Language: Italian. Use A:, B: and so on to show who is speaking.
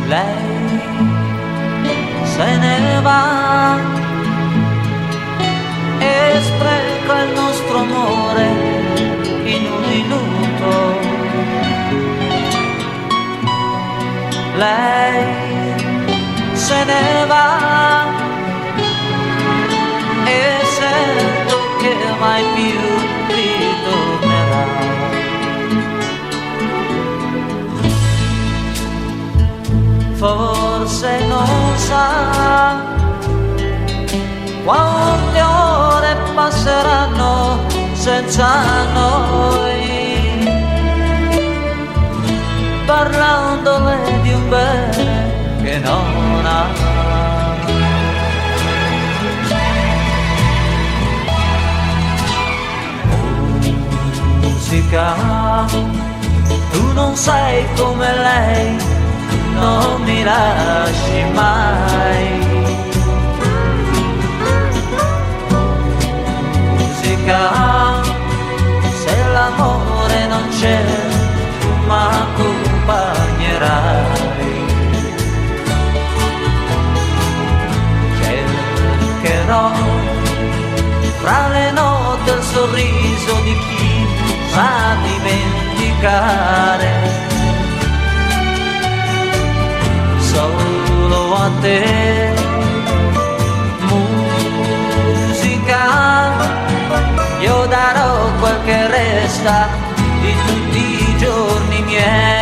A: Lei se ne va e spreca il nostro amore in un minuto. Lei se ne va e sento che mai più ritornerà. Forse non sa quante ore passeranno senza noi, parlandole di un bene che non ha. Musica, tu non sei come lei, non mi lasci mai. Musica, se l'amore non c'è, m'accompagnerai. Cercherò fra le note il sorriso di chi sa dimenticare. Solo a te, musica, io darò quel che resta di tutti i giorni miei.